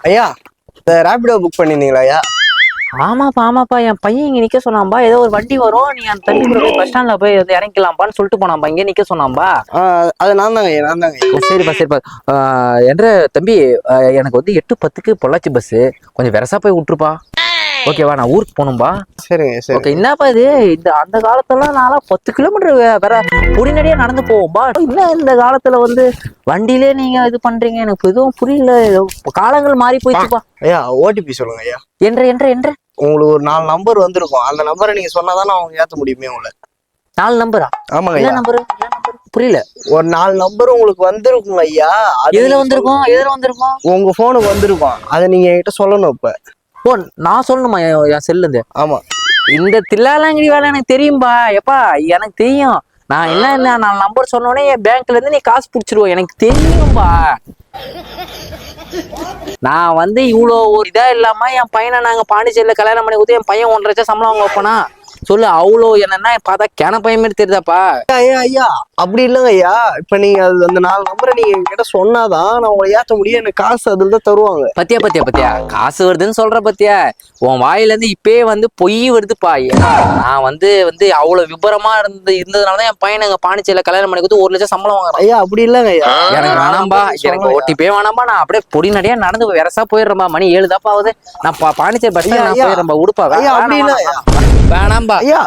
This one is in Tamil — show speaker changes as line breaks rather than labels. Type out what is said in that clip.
ஐயா இந்த ரேபிடோ புக் பண்ணிருந்தீங்களா ஐயா?
ஆமாப்பா என் பையன் இங்க நிக்க சொன்னாம்பா. ஏதோ ஒரு வண்டி வரும், நீ அந்த தண்ணி கூட போய் பஸ் ஸ்டாண்ட்ல போய் வந்து இறங்கிக்கலாம்பான்னு சொல்லிட்டு போனாம்பா. இங்க நிக்க சொன்னாம்பா.
அது நான் தாங்க ஐயா, நான் தாங்க.
சரிப்பா. என்ற தம்பி, எனக்கு வந்து 8:10க்கு பொள்ளாச்சி பஸ், கொஞ்சம் வெரசா போய் விட்டுருப்பா. ஓகேவா? நான் ஊருக்கு போகணும்பா.
சரிங்க சரி.
ஓகே. என்னப்பா இது, அந்த காலத்துல நான்லாம் 10 கிலோமீட்டர் வேற பொடிநடையா நடந்து போவோம்பா. இன்னும் இந்த காலத்துல வந்து வண்டியிலே நீங்க இது பண்றீங்க, எனக்கு எதுவும் புரியல. காலங்கள் மாறி போயிடுச்சுப்பா.
ஐயா ஓடிபி சொல்லுங்க ஐயா.
என்ற
உங்களுக்கு ஒரு 4 நம்பர் வந்திருக்கும். அந்த நம்பரை நீங்க சொன்னாதான் அவங்க ஏத்த முடியுமே உங்களை.
4 நம்பரா?
ஆமாங்க
என்ன
ஐயா.
நம்பரு? புரியல.
ஒரு 4 நம்பர் உங்களுக்கு வந்திருக்குங்க ஐயா.
எதுல வந்திருக்கும்?
உங்க போனுக்கு வந்திருக்கும். அதை நீங்க என்கிட்ட சொல்லணும். இப்ப
நான் சொல்லணுமா என் செல்ல இருந்து?
ஆமா.
இந்த தில்லாலங்கிரி வேலை எனக்கு தெரியும்பா. எப்பா எனக்கு தெரியும். நான் என்ன 4 நம்பர் சொன்னோடனே என் பேங்க்ல இருந்து நீ காசு புடிச்சிருவோம், எனக்கு தெரியும்பா. நான் வந்து இவ்வளோ ஒரு இதா இல்லாம என் பையனை நாங்க பாண்டிச்சேரியில கல்யாணம் பண்ணி கொடுத்து என் பையன் 1.5 லட்சம் சம்பளம் வாங்க வைப்பனா சொல்லு? அவ்வளோ என்னன்னா பார்த்தா கேன பையன் மாதிரி தெரியுதாப்பா.
ஐயா ஐயா அப்படி இல்லைங்க ஐயா. இப்ப நீங்க அந்த 4 நம்பரை நீங்க என்கிட்ட சொன்னாதான் நான் உங்களை ஏத்த முடியும். எனக்கு காசு அதுல தான் தருவாங்க.
பத்தியா காசு வருதுன்னு சொல்ற பத்தியா? உன் வாயில இருந்து இப்பயே வந்து பொய் வருதுப்பா. நான் வந்து அவ்வளவு விபரமா இருந்ததுனாலதான் என் பையன் எங்க பாண்டிச்சேரியில கல்யாணம் பண்ணி கொடுத்து 1 லட்சம் சம்பளம் வாங்குறேன்.
ஐயா அப்படி இல்லைங்க ஐயா.
எனக்கு வேணாம்பா, எனக்கு ஓட்டிப்பே வேணாம்பா. நான் அப்படியே பொடி நடையா நடந்து வெரசா போயிடுறேன்பா. மணி 7 தாப்பா ஆகுது. நான் பாண்டிச்சேரி பஸ் ஸ்டாண்ட் போயிடுறேன்பா. உடுப்பா.
ஐயா அப்படி இல்லை
வேணாம்பா
ஐயா.